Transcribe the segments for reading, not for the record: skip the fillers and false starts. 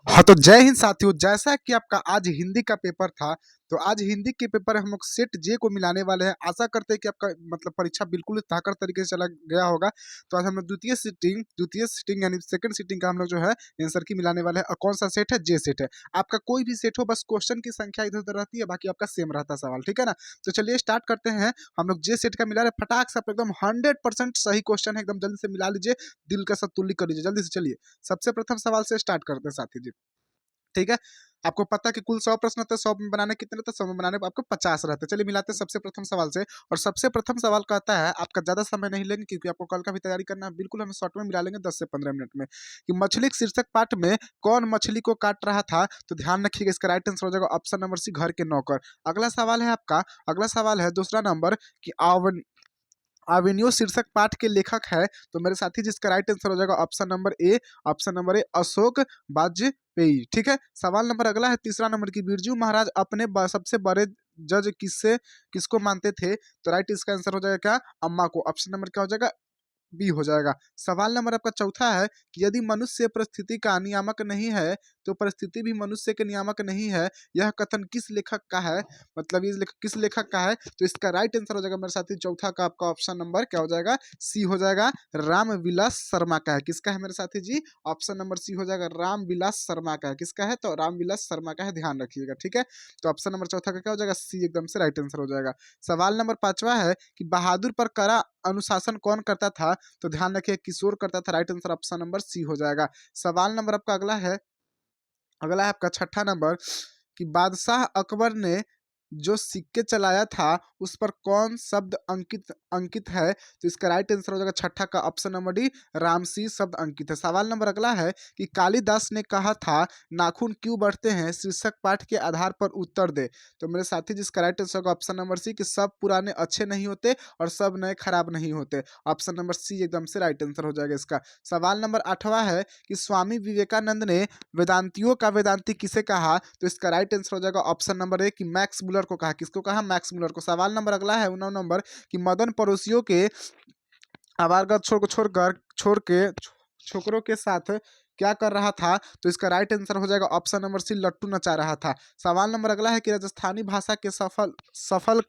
हाँ, तो जय हिंद साथियों। जैसा कि आपका आज हिंदी का पेपर था, तो आज हिंदी के पेपर हम लोग सेट जे को मिलाने वाले हैं। आशा करते हैं कि आपका मतलब परीक्षा बिल्कुल ताकत तरीके से चला गया होगा। तो आज हम लोग द्वितीय सिटिंग यानी सेकंड सिटिंग का हम लोग जो है आंसर की मिलाने वाले हैं। और कौन सा सेट है? जे सेट है। आपका कोई भी सेट हो, बस क्वेश्चन की संख्या इधर उधर रहती है, बाकी आपका सेम रहता है सवाल, ठीक है ना। तो चलिए स्टार्ट करते हैं। हम लोग जे सेट का मिला रहे, फटाक से आप एकदम 100% सही क्वेश्चन है, एकदम जल्दी से मिला लीजिए, दिल का सब तुल्ली कर लीजिए जल्दी से। चलिए सबसे प्रथम सवाल से स्टार्ट करते हैं साथी जी, ठीक है। आपको पता है कि कुल 100 प्रश्न होते हैं, 100 में बनाने कितने रहते हैं? 100 में बनाने पर आपको 50 रहते हैं। चलिए मिलाते हैं सबसे प्रथम सवाल से। और सबसे प्रथम सवाल कहता है, आपका ज़्यादा समय नहीं लेंगे क्योंकि आपको कल का भी तैयारी करना है, बिल्कुल हम शॉर्ट में मिला लेंगे 10 से 15 मिनट में। कि मछली के शीर्षक पाठ में कौन मछली को काट रहा था? तो ध्यान रखिएगा, इसका राइट आंसर हो जाएगा ऑप्शन नंबर सी, घर के नौकर। अगला सवाल है आपका, अगला सवाल है दूसरा नंबर कि अवेन्यू शीर्षक पाठ के लेखक है। तो मेरे साथी जिसका राइट आंसर हो जाएगा option number A Ashok Vajpayee, ठीक है। सवाल नंबर अगला है तीसरा नंबर की बिरजू महाराज अपने सबसे बड़े जज किसको मानते थे? तो राइट इसका आंसर हो जाएगा क्या? अम्मा को। ऑप्शन नंबर क्या हो जाएगा? बी हो जाएगा। सवाल नंबर आपका चौथा है कि यदि मनुष्य परिस्थिति का नियामक नहीं है तो परिस्थिति भी मनुष्य के नियामक नहीं है, यह कथन किस लेखक का है? मतलब ये किस लेखक का है? तो इसका राइट आंसर हो जाएगा मेरे साथी चौथा का आपका ऑप्शन नंबर क्या हो जाएगा? सी हो जाएगा, रामविलास शर्मा का है। किसका है मेरे साथी जी? ऑप्शन नंबर सी हो जाएगा, रामविलास शर्मा का है। किसका है? तो रामविलास शर्मा का है, ध्यान रखिएगा, ठीक है। तो ऑप्शन नंबर चौथा का क्या हो जाएगा? सी एकदम से राइट आंसर हो जाएगा। सवाल नंबर पांचवा है कि बहादुर पर कड़ा अनुशासन कौन करता था? तो ध्यान रखिए किशोर करता था। Right answer option number C हो जाएगा। सवाल नंबर आपका अगला है आपका छठा नंबर कि बादशाह अकबर ने जो सिक्के चलाया था उस पर कौन शब्द अंकित अंकित है? तो इसका राइट आंसर हो जाएगा छठा का ऑप्शन नंबर डी, रामसी शब्द अंकित है। सवाल नंबर अगला है कि कालिदास ने कहा था नाखून क्यों बढ़ते हैं? शीर्षक पाठ के आधार पर उत्तर दे। तो मेरे साथी जिसका राइट आंसर होगा ऑप्शन नंबर सी कि सब पुराने अच्छे नहीं होते और सब नए खराब नहीं होते। ऑप्शन नंबर सी एकदम से राइट आंसर हो जाएगा इसका। सवाल नंबर आठवां है कि स्वामी विवेकानंद ने वेदांतियों का वेदांती किसे कहा? तो इसका राइट आंसर हो जाएगा ऑप्शन नंबर ए कि मैक्स मुलर को कहा। किसको कहा? मैक्स मुलर को। सवाल नंबर अगला है 9 नंबर कि मदन पड़ोसियों के आवारगत छोड़ के छोकरों के साथ क्या कर रहा था? तो इसका राइट आंसर हो जाएगा ऑप्शन नंबर सी, लट्टू नचा रहा था। सवाल नंबर अगला है कि राजस्थानी भाषा के सफल सफल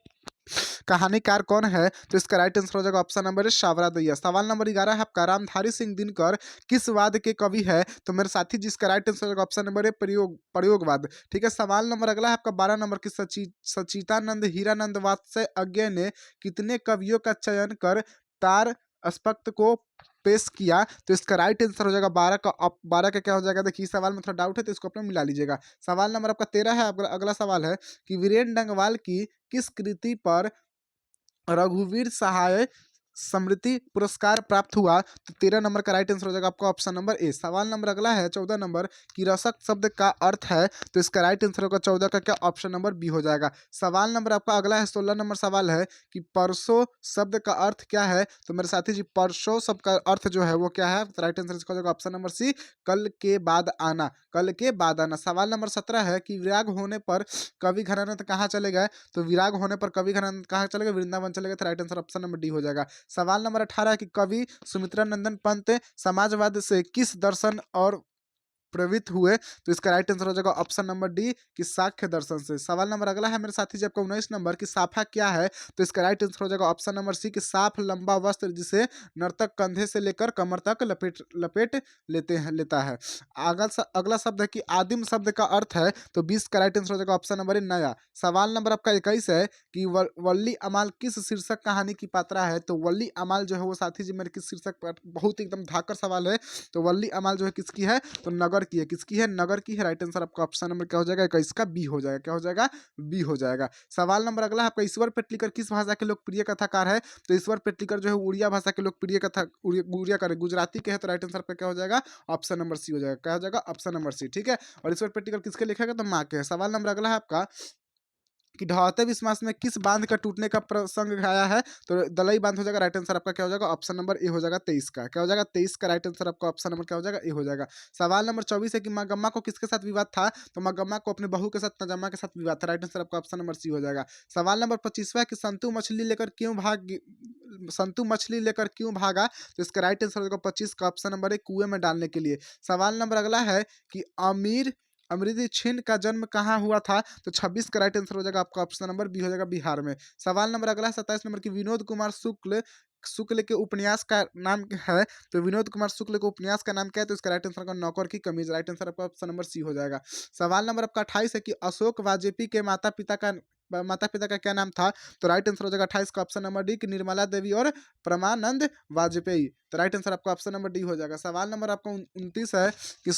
कहानीकार कौन है? तो इसका राइट आंसर हो जाएगा ऑप्शन नंबर ए, शावरा दैया। सवाल नंबर 11 है आपका, रामधारी सिंह दिनकर किस वाद के कवि है? तो मेरे साथी जिसका राइट आंसर होगा ऑप्शन नंबर ए, प्रयोगवाद, ठीक है। सवाल नंबर अगला है आपका 12 नंबर की सचितानंद हीरानंद वात्स्य अज्ञे ने कितने कवियों का चयन कर तार अस्पक्त को पेश किया? तो इसका राइट आंसर हो जाएगा 12 का क्या हो जाएगा? देखिए इस सवाल में थोड़ा डाउट है तो इसको अपने मिला लीजिएगा। सवाल नंबर आपका 13 है। अगला सवाल है कि वीरेन डंगवाल की किस कृति पर रघुवीर सहाय स्मृति पुरस्कार प्राप्त हुआ? तो 13 नंबर का राइट आंसर हो जाएगा आपका ऑप्शन नंबर ए। सवाल नंबर अगला है 14 नंबर कि रसक शब्द का अर्थ है? तो इसका राइट आंसर होगा 14 का क्या ऑप्शन नंबर बी हो जाएगा। सवाल नंबर आपका अगला है 16 नंबर सवाल है कि परसों शब्द का अर्थ क्या है? तो मेरे साथी जी परसों शब्द का अर्थ जो है वो क्या है? तो राइट आंसर इसका हो जाएगा ऑप्शन नंबर सी, कल के बाद आना, कल के बाद आना। सवाल नंबर 17 है कि विराग होने पर कवि घनानंद कहाँ चले गए? तो विराग होने पर कवि घनानंद कहाँ चले गए? वृंदावन चले गए। तो right answer option number D हो जाएगा। सवाल नंबर 18 कि कवि सुमित्रा नंदन पंत समाजवाद से किस दर्शन और प्रवृत्त हुए? तो इसका राइट आंसर हो जाएगा ऑप्शन नंबर डी कि साख्य दर्शन से। सवाल नंबर अगला है मेरे साथी जी आपका 19 नंबर कि साफा क्या है? तो इसका राइट आंसर हो जाएगा ऑप्शन नंबर सी कि साफ लंबा वस्त्र जिसे नर्तक कंधे से लेकर कमर तक लपेट लपेट लेता है। अगला शब्द है कि आदिम शब्द का अर्थ है? तो 20 का राइट आंसर हो जाएगा ऑप्शन नंबर ए, नया। सवाल नंबर आपका 21 है कि वल्ली अमाल किस शीर्षक कहानी की पात्रा है? तो वल्ली अमाल जो है वो साथी जी मेरे किस शीर्षक पर, बहुत ही एकदम धाकर सवाल है। तो वल्ली अमाल जो है किसकी है? तो नगर की है। किसकी है? नगर की है। राइट आंसर आपका ऑप्शन नंबर क्या हो जाएगा? इसका बी हो जाएगा। क्या हो जाएगा? बी हो जाएगा। सवाल नंबर अगला है आपका ईश्वर पेटलीकर किस भाषा के लोकप्रिय कथाकार है? तो ईश्वर पेटलीकर जो है उड़िया भाषा के लोकप्रिय कथा उड़िया करे गुजराती के है। तो राइट आंसर पे क्या हो जाएगा? ऑप्शन नंबर सी हो जाएगा। क्या हो जाएगा? ऑप्शन नंबर सी, ठीक है। और ईश्वर पेटलीकर किसके लेखक है? तो माँ के है। सवाल नंबर अगला है आपका कि ढहाते विश्वास में किस बांध का टूटने का प्रसंग आया है, तो दलई बांध हो जाएगा। राइट आंसर आपका क्या हो जाएगा, ऑप्शन नंबर ए हो जाएगा 23 का। क्या हो जाएगा, 23 का राइट आंसर आपका ऑप्शन नंबर क्या हो जाएगा, ए हो जाएगा। सवाल नंबर 24 है कि मगम्मा को किसके साथ विवाद था, तो मगम्मा को अपने बहू के साथ नजम्मा के साथ विवाद था। राइट आंसर आपका ऑप्शन नंबर सी हो जाएगा। सवाल नंबर 25 है कि संतु मछली लेकर क्यों भागा, तो इसका राइट आंसर होगा 25 का ऑप्शन नंबर ए, कुएं में डालने के लिए। सवाल नंबर अगला है कि अमृति छिन का जन्म कहाँ हुआ था, तो 26 का राइट आंसर हो जाएगा आपका ऑप्शन नंबर बी हो जाएगा, बिहार में। सवाल नंबर अगला है 27 नंबर की विनोद कुमार शुक्ल के उपन्यास का नाम क्या है, तो विनोद कुमार शुक्ल के उपन्यास का नाम क्या है, तो इसका राइट आंसर का नौकर की कमीज। राइट आंसर आपका ऑप्शन नंबर सी हो जाएगा। सवाल नंबर आपका 28 है कि अशोक वाजपेयी के माता पिता का क्या नाम था, तो राइट आंसर हो जाएगा 28 का ऑप्शन नंबर डी, कि निर्मला देवी और परमानंद वाजपेयी। तो राइट आंसर आपका ऑप्शन नंबर डी हो जाएगा। सवाल नंबर आपका 29 है कि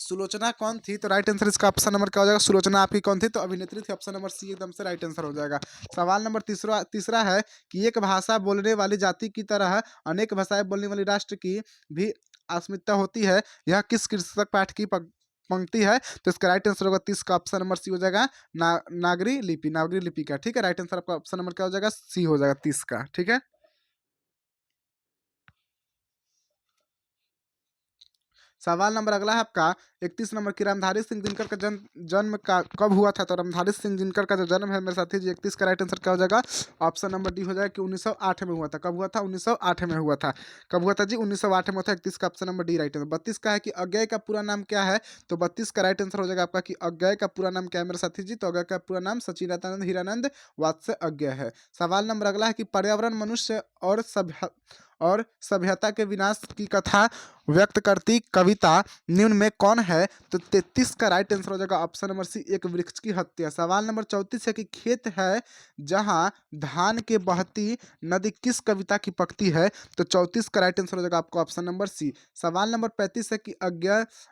सुलोचना कौन थी, तो राइट आंसर इसका ऑप्शन नंबर क्या हो जाएगा, सुलोचना आपकी कौन थी, तो अभिनेत्री थी। ऑप्शन नंबर सी एकदम से राइट आंसर हो जाएगा। सवाल नंबर तीसरा है कि एक भाषा बोलने वाली जाति की तरह अनेक भाषाएं बोलने वाली राष्ट्र की भी अस्मिता होती है, यह किस शीर्षक पाठ की पंक्ति है, तो इसका राइट आंसर होगा 30 का ऑप्शन नंबर सी हो जाएगा, नागरी लिपि का। ठीक है, राइट आंसर आपका ऑप्शन नंबर क्या हो जाएगा, सी हो जाएगा 30 का। ठीक है, सवाल नंबर अगला है आपका 31 नंबर की रामधारी सिंह दिनकर का जन्म का कब हुआ था, तो रामधारी सिंह दिनकर का जो जन्म है मेरे साथी जी 31 का राइट आंसर क्या हो जाएगा, ऑप्शन नंबर डी हो जाएगा कि 1908 में हुआ था। कब हुआ था, 1908 में हुआ था। कब हुआ था जी, 1908 में हुआ था। 31 का option number D right answer. 32 का है कि अज्ञेय का पूरा नाम क्या है, तो 32 का राइट आंसर हो जाएगा आपका कि अज्ञेय का पूरा नाम क्या है मेरे साथी जी, तो अज्ञेय का पूरा नाम सचिदानंद हीरानंद वात्स्य अज्ञेय है। सवाल नंबर अगला है कि पर्यावरण मनुष्य और सभ्यता के विनाश की कथा व्यक्त करती कविता निम्न में कौन है, तो 33 का राइट आंसर हो जाएगा ऑप्शन नंबर सी, एक वृक्ष की हत्या। सवाल नंबर 34 है कि खेत है जहां धान के बहती नदी किस कविता की पकती है, तो 34 का राइट आंसर हो जाएगा आपका ऑप्शन नंबर सी। सवाल नंबर 35 है कि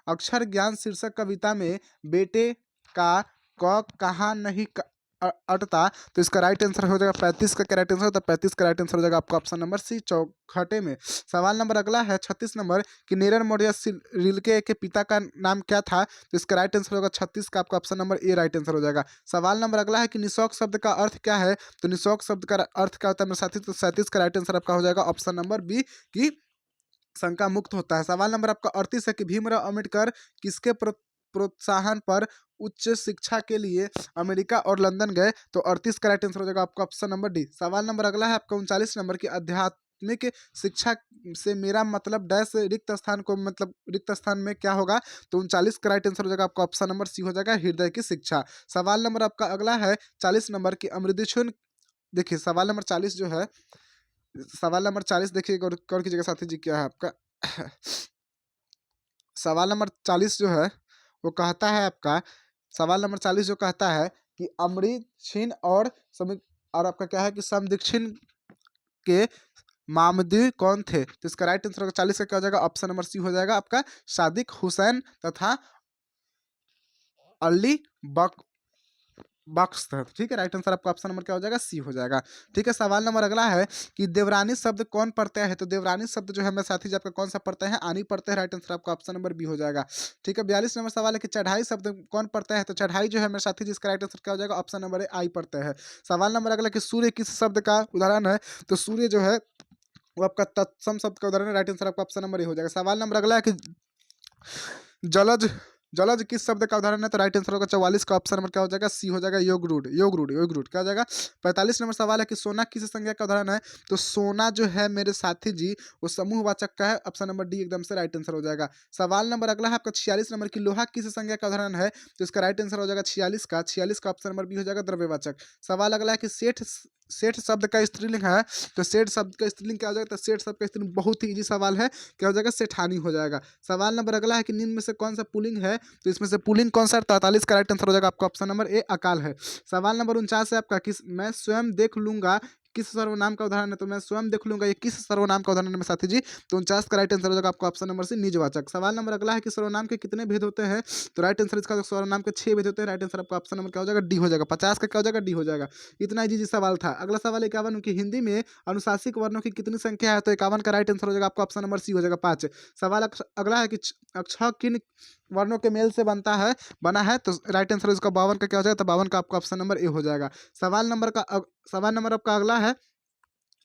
अक्षर ज्ञान शीर्षक कविता में बेटे का कहाँ नहीं अटता, तो इसका राइट आंसर हो जाएगा 35 का राइट आंसर, तो 35 का राइट आंसर हो जाएगा आपका ऑप्शन नंबर सी, चौखटे में। सवाल नंबर अगला है 36 नंबर कि नीरन मौर्य रिलके के पिता का नाम क्या था, तो इसका राइट आंसर होगा 36 का आपका option number A right answer हो जाएगा। सवाल नंबर अगला है कि निशौक शब्द का अर्थ क्या है, तो निशौक शब्द का अर्थ क्या होता है मेरे साथी, तो 37 का राइट आंसर आपका हो जाएगा ऑप्शन नंबर बी, की शंका मुक्त होता है। सवाल नंबर आपका 38 है कि भीमराव अम्बेडकर किसके प्रोत्साहन पर उच्च शिक्षा के लिए अमेरिका और लंदन गए, तो 38 का राइट आंसर हो जाएगा आपका ऑप्शन नंबर डी। सवाल नंबर अगला है आपका 39 नंबर की आध्यात्मिक शिक्षा से मेरा मतलब डैश रिक्त स्थान को, मतलब रिक्त स्थान में क्या होगा, तो 39 का राइट आंसर हो जाएगा आपका ऑप्शन नंबर सी हो जाएगा, हृदय की शिक्षा। सवाल नंबर आपका अगला है 40 नंबर की अमृतछुन। देखिए सवाल नंबर 40 जो है, सवाल नंबर 40 देखिए गौर कीजिएगा साथी जी, क्या है आपका सवाल नंबर 40 जो है वो कहता है आपका, सवाल नंबर 40 जो कहता है कि अमृत छिन और आपका क्या है कि समदीक्षिण के मामदी कौन थे, तो इसका राइट आंसर 40 का क्या हो जाएगा, ऑप्शन नंबर सी हो जाएगा आपका, सादिक हुसैन तथा अली बख्श था। ठीक है, राइट आंसर आपका ऑप्शन नंबर क्या हो जाएगा, सी हो जाएगा। ठीक है, सवाल नंबर अगला है कि देवरानी शब्द कौन पढ़ता है, तो देवरानी शब्द जो है मेरे साथी जी आपका कौन सा पढ़ता है, आनी पढ़ता है। राइट आंसर आपका ऑप्शन नंबर बी हो जाएगा। ठीक है, 42 नंबर सवाल है कि चढ़ाई शब्द कौन पढ़ता है, तो चढ़ाई जो है मेरे साथी जी इसका राइट आंसर क्या हो जाएगा, ऑप्शन नंबर ए आई पढ़ता है। सवाल नंबर अगला कि सूर्य किस शब्द का उदाहरण है, तो सूर्य जो है वो आपका तत्सम शब्द का उदाहरण है। राइट आंसर आपका ऑप्शन नंबर ए हो जाएगा। सवाल नंबर अगला है कि जलज जलज किस शब्द का उदाहरण है, तो राइट आंसर होगा 44 का ऑप्शन नंबर क्या हो जाएगा, सी हो जाएगा, योग रूढ़ क्या हो जाएगा। 45 नंबर सवाल है कि सोना किस संज्ञा का उदाहरण है, तो सोना जो है मेरे साथी जी वो समूहवाचक का है। ऑप्शन नंबर डी एकदम से राइट आंसर हो जाएगा। सवाल नंबर अगला है आपका 46 नंबर की लोहा किस संज्ञा का उदाहरण है, तो इसका राइट आंसर हो जाएगा 46 का ऑप्शन नंबर बी हो जाएगा, द्रव्यवाचक। सवाल अगला है कि सेठ शब्द का स्त्रीलिंग है, तो सेठ शब्द का स्त्रीलिंग क्या हो जाएगा, तो सेठ शब्द का स्त्रीलिंग बहुत ही इजी सवाल है, क्या हो जाएगा, सेठानी हो जाएगा। सवाल नंबर अगला है कि निम्न में से कौन सा पुल्लिंग है, तो इसमें से पुल्लिंग कौन सा, 43 का राइट आंसर हो जाएगा आपका ऑप्शन नंबर ए अकाल है। सवाल नंबर 49 है आपका किस मैं स्वयं देख लूंगा किस सर्वनाम का उदाहरण है, तो मैं स्वयं देख लूंगा ये किस सर्वनाम का उदाहरण है मेरे साथी जी, तो 49 का राइट आंसर हो जाएगा आपका ऑप्शन नंबर सी निजवाचक। सवाल नंबर अगला है कि सर्वनाम के कितने भेद होते हैं, तो राइट आंसर इसका सर्वनाम के 6 भेद होते हैं। राइट आंसर आपका ऑप्शन नंबर क्या हो जाएगा, डी हो जाएगा। 50 का क्या हो जाएगा, डी हो जाएगा। इतना इजी सवाल था। अगला सवाल 51 की हिंदी में अनुशासिक वर्णों की कितनी संख्या है, तो 51 का राइट आंसर हो जाएगा आपका ऑप्शन नंबर सी हो जाएगा 5। सवाल अगला है कि अक्षर किन वर्णों के मेल से बना है, तो राइट आंसर इसका 52 का क्या हो जाएगा, तो 52 का आपका ऑप्शन नंबर ए हो जाएगा। सवाल नंबर आपका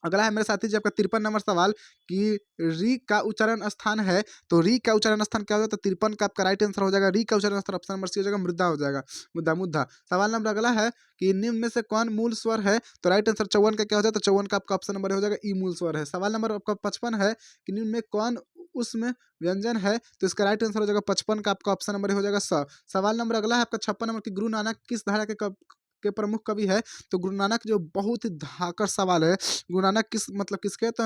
अगला है मेरे साथी जी आपका 53 नंबर सवाल कि री का उच्चारण स्थान है, तो री का उच्चारण स्थान क्या हो जाएगा, तो 53 का आपका राइट आंसर हो जाएगा। री का उच्चारण स्थान ऑप्शन नंबर सी हो जाएगा, मृदा हो जाएगा, मुद्दा मुद्दा। सवाल नंबर अगला है कि निम्न में से कौन मूल स्वर है, तो राइट आंसर 54 का क्या हो जाएगा, तो 54 का आपका ऑप्शन नंबर हो जाएगा ई मूल स्वर है। सवाल नंबर आपका 55 है कि निम्न में कौन उसमें व्यंजन है, तो इसका राइट आंसर हो जाएगा 55 का आपका ऑप्शन नंबर हो जाएगा स। सवाल नंबर अगला है आपका 56 नंबर की गुरु नानक किस धारा के प्रमुख कवि है, तो गुरु नानक जो बहुत ही धाकर सवाल है, गुरु नानक किसके, तो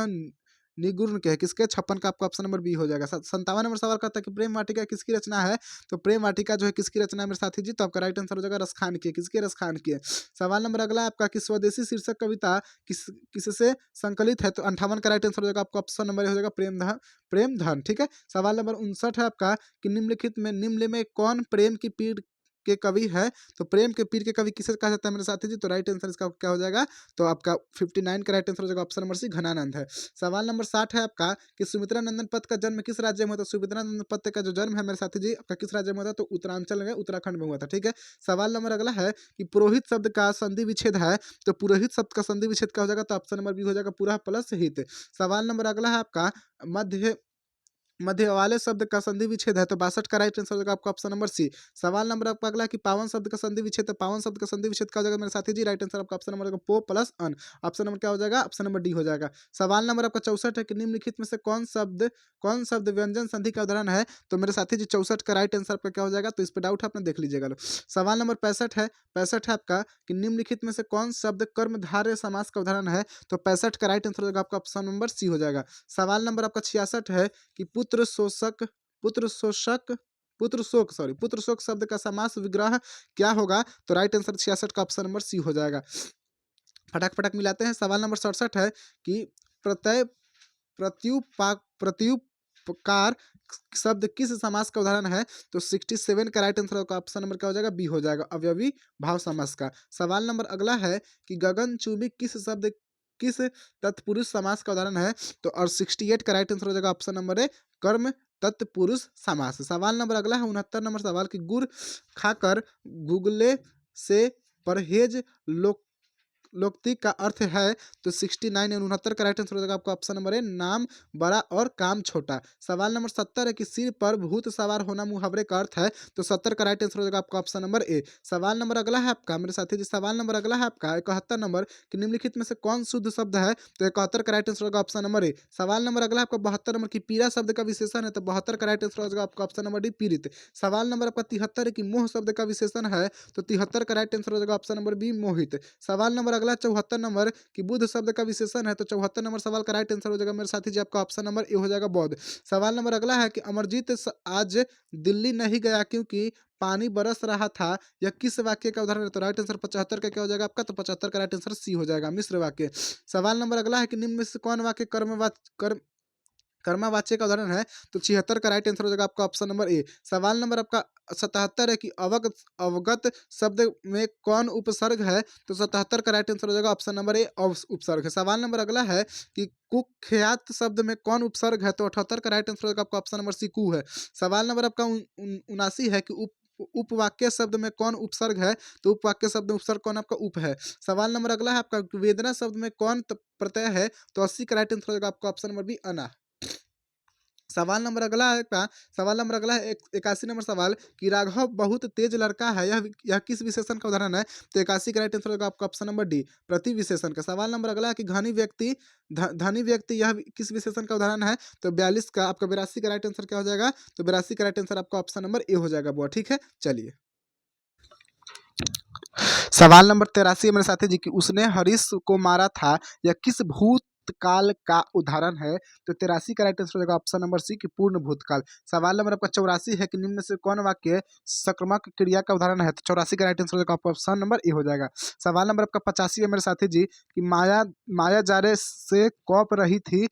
निगुर्ण के है, किसके, 56 का आपका ऑप्शन नंबर बी हो जाएगा। 57 नंबर सवाल करता है कि प्रेम वाटिका किसकी रचना है, तो प्रेम वाटिका जो है किसकी रचना है मेरे साथी जी, तो आपका राइट आंसर हो जाएगा रसखान की, किसके, रसखान की है। सवाल नंबर अगला आपका कि स्वदेशी शीर्षक कविता किससे संकलित है, तो 58 का राइट आंसर हो जाएगा आपका ऑप्शन नंबर हो जाएगा प्रेम धन, ठीक है। सवाल नंबर 59 है आपका कि निम्नलिखित में कौन प्रेम की पीड़ के कवि है, तो प्रेम के पीर के कवि किसे कहा जाता है मेरे साथी जी, तो राइट आंसर इसका क्या हो जाएगा, तो आपका 59 का राइट आंसर हो जाएगा ऑप्शन नंबर सी घनानंद है। सवाल नंबर 60 है आपका कि सुमित्रा नंदन पथ का जन्म किस राज्य में हुआ था, सुमित्रा नंदन पथ का जो जन्म है मेरे साथी जी आपका किस राज्य में हुआ था, तो उत्तरांचल में, उत्तराखंड में हुआ था, ठीक है। सवाल नंबर अगला है कि पुरोहित शब्द का संधि विच्छेद है, तो पुरोहित शब्द का संधि विच्छेद क्या हो जाएगा, तो ऑप्शन नंबर बी हो जाएगा पुरः प्लस हित। सवाल नंबर अगला है आपका मध्य वाले शब्द का संधि विच्छेद है, तो 62 का राइट आंसर हो जाएगा आपका ऑप्शन नंबर सी। सवाल नंबर आपका अगला कि पावन शब्द का संधि विच्छेद, तो पावन शब्द का संधि विच्छेद क्या हो जाएगा मेरे साथी जी, राइट आंसर आपका ऑप्शन नंबर पो प्लस अन, ऑप्शन नंबर क्या हो जाएगा, ऑप्शन नंबर डी हो जाएगा। सवाल नंबर आपका 64 है कि निम्नलिखित में से कौन शब्द व्यंजन संधि का उदाहरण है, तो मेरे साथी जी 64 का राइट आंसर आपका क्या हो जाएगा, तो इस पर डाउट है अपने देख लीजिएगा लो। सवाल नंबर 65 है आपका कि निम्नलिखित में से कौन शब्द कर्मधारय समास का उदाहरण है, तो 65 का राइट आंसर हो जाएगा आपका ऑप्शन नंबर सी हो जाएगा। सवाल नंबर आपका 66 है कि पुत्र शोक शब्द का समास विग्रह क्या होगा, तो राइट आंसर 66 का ऑप्शन नंबर सी हो जाएगा। फटाक फटाक मिलाते हैं। सवाल नंबर 67 है कि प्रत्यय प्रत्युपकार शब्द किस समास का उदाहरण है, तो 67 का राइट आंसर का ऑप्शन नंबर क्या हो जाएगा, बी हो जाएगा, अवयवी भाव समास का। सवाल नंबर अगला है कि गगनचुंबी किस तत्पुरुष समास का उदाहरण है, तो और 68 का राइट आंसर हो जाएगा ऑप्शन नंबर ए कर्म तत्पुरुष समास। सवाल नंबर अगला है 69 नंबर सवाल कि गुड़ खाकर गुगले से परहेज लोकति का अर्थ है, तो 69 और 69 का राइट आंसर हो जाएगा आपका ऑप्शन नंबर ए नाम बड़ा और काम छोटा। सवाल नंबर 70 है कि सिर पर भूत सवार होना मुहावरे का अर्थ है, तो 70 का राइट आंसर हो जाएगा आपका ऑप्शन नंबर ए। सवाल नंबर अगला है आपका मेरे साथी जी, सवाल नंबर अगला है आपका 71 नंबर कि निम्नलिखित में से कौन शुद्ध शब्द है, तो 71 का राइट आंसर होगा ऑप्शन नंबर ए। सवाल नंबर अगला आपका 72 नंबर की पीड़ा शब्द का विशेषण है, तो 72 का राइट आंसर हो जाएगा आपका ऑप्शन नंबर डी पीड़ित। सवाल नंबर आपका 73 है कि मोह शब्द का विशेषण है, तो 73 का राइट आंसर हो जाएगा ऑप्शन नंबर बी मोहित। सवाल नंबर अगला 74 नंबर कि बुद्ध शब्द का विशेषण है, तो 74 नंबर सवाल का राइट आंसर हो जाएगा मेरे साथी जी आपका ऑप्शन नंबर ए हो जाएगा बौद्ध। सवाल नंबर अगला है कि अमरजीत आज दिल्ली नहीं गया क्योंकि पानी बरस रहा था, यह किस वाक्य का उदाहरण है, तो राइट आंसर 75 का क्या हो जाएगा आपका, तो 75 का राइट आंसर सी हो जाएगा मिश्र वाक्य। सवाल नंबर अगला है कि निम्न में से कौन वाक्य कर्मवाच्य का उदाहरण है, तो 76 का राइट आंसर हो जाएगा आपका ऑप्शन नंबर ए। सवाल नंबर आपका 77 है कि अवगत शब्द में कौन उपसर्ग है, तो 77 का राइट आंसर हो जाएगा ऑप्शन नंबर ए उपसर्ग है। सवाल नंबर अगला है कि कुख्यात शब्द में कौन उपसर्ग है, तो 78 का राइट आंसर हो जाएगा आपका ऑप्शन नंबर सी कु है। सवाल नंबर आपका 79 है कि उपवाक्य शब्द में कौन उपसर्ग है, तो उपवाक्य शब्द में उपसर्ग कौन आपका उप है। सवाल नंबर अगला है आपका वेदना शब्द में कौन प्रत्यय है, तो 80 का राइट आंसर हो जाएगा आपका ऑप्शन नंबर बी अना। सवाल नंबर अगला है 81 नंबर सवाल कि राघव बहुत तेज लड़का है, यह किस विशेषण का उदाहरण है, तो 81 का राइट आंसर होगा आपका ऑप्शन नंबर डी प्रति विशेषण का। सवाल नंबर अगला है कि धनी व्यक्ति यह किस विशेषण का उदाहरण है, तो 42 का आपका 82 का राइट आंसर क्या हो जाएगा, तो 82 का राइट आंसर आपका ऑप्शन नंबर ए हो जाएगा बुआ, ठीक है। चलिए सवाल नंबर 83 मेरे साथी जी कि उसने हरीश को मारा था, यह किस भूतकाल का उदाहरण है, तो 83 का राइट आंसर हो जाएगा ऑप्शन नंबर सी कि पूर्ण भूतकाल। सवाल नंबर आपका 84 है कि निम्न में से कौन वाक्य सक्रियक क्रिया का उदाहरण है, तो 84 का राइट आंसर हो जाएगा ऑप्शन नंबर ए हो जाएगा। सवाल नंबर आपका 85 है मेरे साथी जी कि माया जारे से कौप रही थी,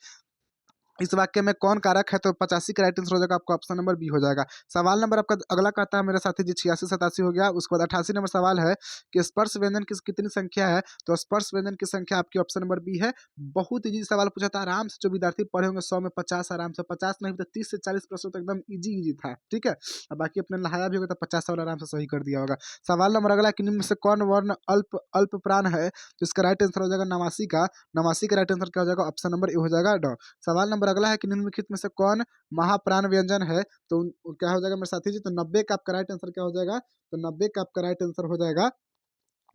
इस वाक्य में कौन कारक है? तो 85 का राइट आंसर हो जाएगा आपका ऑप्शन नंबर बी हो जाएगा। सवाल नंबर आपका अगला कहता है मेरे साथी जी 86-87 हो गया। उसके बाद 88 नंबर सवाल है कि स्पर्श व्यंजन की कितनी संख्या है? तो स्पर्श व्यंजन की संख्या आपकी ऑप्शन नंबर बी है। बहुत ईजी सवाल पूछा था, आराम से जो विद्यार्थी पढ़े होंगे 100 में 50 आराम से, 50 नहीं तो 30 से 40 प्रश्न तो एकदम ईजी था, ठीक है। और बाकी अपने नहाया भी होगा तो 50 सवाल आराम से सही कर दिया होगा। सवाल नंबर अगला कि निम्न में से कौन वर्ण अल्प अल्प प्राण है? तो इसका राइट आंसर हो जाएगा नवासी का। नवासी का राइट आंसर क्या हो जाएगा? ऑप्शन नंबर ए हो जाएगा ड। सवाल नंबर अगला है कि निम्नलिखित में से कौन महाप्राण व्यंजन है? तो क्या हो जाएगा मेरे साथी जी? तो 90 का आपका राइट आंसर क्या हो जाएगा? तो 90 का आपका राइट आंसर हो जाएगा,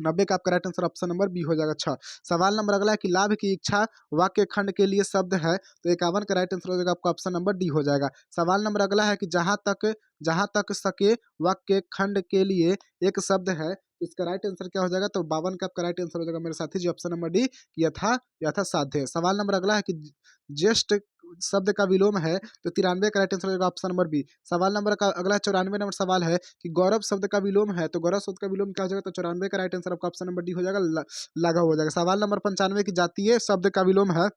90 का आपका right answer option number B हो जाएगा। अच्छा, सवाल नंबर अगला है कि लाभ की इच्छा वाक्य खंड के लिए शब्द है? तो 51 का राइट आंसर हो जाएगा आपका ऑप्शन नंबर डी हो जाएगा। सवाल नंबर अगला है कि जहां तक सके वाक्य खंड के लिए एक शब्द है, तो इसका राइट आंसर क्या हो जाएगा? तो 52 का आपका राइट आंसर हो जाएगा मेरे साथी जी ऑप्शन नंबर डी यथा साध्य। सवाल नंबर अगला है कि ज्येष्ठ शब्द का विलोम है? तो 93 का राइट आंसर हो जाएगा ऑप्शन नंबर बी। सवाल नंबर का अगला 94 नंबर सवाल है कि गौरव शब्द का विलोम है? तो गौरव शब्द का विलोम क्या हो जाएगा? तो 94 का राइट आंसर आपका ऑप्शन नंबर डी हो जाएगा, लाघव हो जाएगा। सवाल नंबर 95 की जातीय शब्द का विलोम है?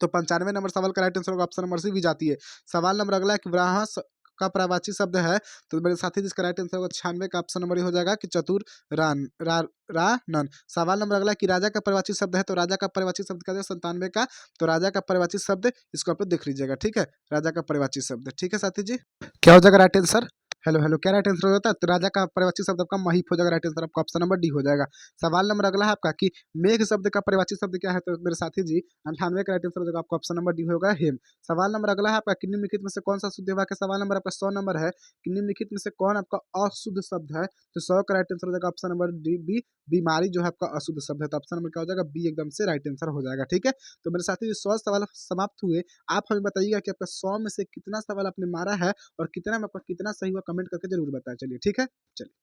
तो 95 नंबर सवाल का राइट आंसर होगा ऑप्शन नंबर सी विजातीय। सवाल नंबर अगला है कि का प्रवाची शब्द है? तो मेरे साथी जिसका राइट आंसर होगा 96 का ऑप्शन नंबर ये हो जाएगा कि चतुर रान रा रानन। सवाल नंबर अगला कि राजा का प्रवाची शब्द है? तो राजा का प्रवाची शब्द क्या है? 97 का। तो राजा का प्रवाची शब्द इसको आप लोग देख लीजिएगा, ठीक है। राजा का प्रवाची शब्द, ठीक है साथी जी। क्या हो जाएगा राइट आंसर? हेलो हेलो, क्या राइट आंसर हो जाता है? तो राजा का प्रवाची शब्द आपका महीप हो जाएगा, राइट आंसर आपका ऑप्शन नंबर डी हो जाएगा। सवाल नंबर अगला है आपका कि मेघ शब्द का प्रवाची शब्द क्या है? तो मेरे साथी जी 98 का राइट आंसर हो जाएगा आपका ऑप्शन नंबर डी होगा हेम। सवाल नंबर अगला है आपका कि निम्नलिखित में से कौन सा शुद्ध वाक्य? सवाल नंबर आपका 100 नंबर है कि निम्नलिखित में से कौन आपका अशुद्ध शब्द है? तो 100 का राइट आंसर हो जाएगा ऑप्शन नंबर डी बी, बीमारी जो है आपका अशुद्ध शब्द है। तो ऑप्शन नंबर क्या हो जाएगा? बी एकदम से राइट आंसर हो जाएगा, ठीक है। तो मेरे साथी 100 सवाल समाप्त हुए। आप हमें बताइएगा कि आपका 100 में से कितना सवाल आपने मारा है और कितना में आपका कितना सही हुआ, कमेंट करके जरूर बताएं। चलिए ठीक है, चलिए।